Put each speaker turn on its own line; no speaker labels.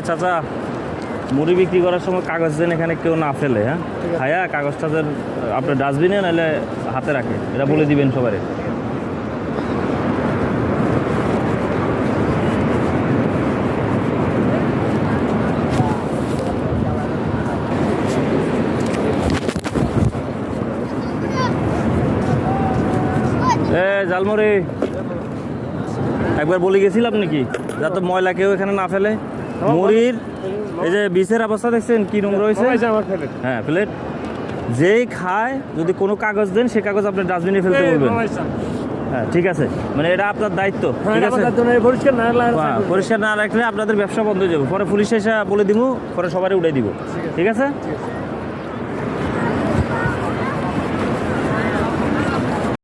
চাচা, মুড়ি বিক্রি করার সময় কাগজ দেন এখানে কেউ না ফেলে, হ্যাঁ ভাইয়া কাগজটা দেন আপনার ডাস্টবিনে, নাহলে হাতে রাখে, এটা বলে দিবেন সবারে। জালমুড়ি একবার বলে গেছিলাম নাকি যাতে ময়লা কেউ এখানে না ফেলে। মুড়ির এই যে বিষের অবস্থা দেখছেন কি নোংরা হয়েছে। হ্যাঁ প্লেট যেই খায় যদি কোনো কাগজ দেন সে কাগজ আপনি ডাস্টবিনে ফেলতে বলবেন। হ্যাঁ ঠিক আছে, মানে এটা আপনার দায়িত্ব, ঠিক আছে। পরিষ্কার না রাখলে আপনাদের ব্যবসা বন্ধ হয়ে যাবে, পরে পুলিশ এসে বলে দিব, পরে সবারই উঠাই দিব, ঠিক আছে।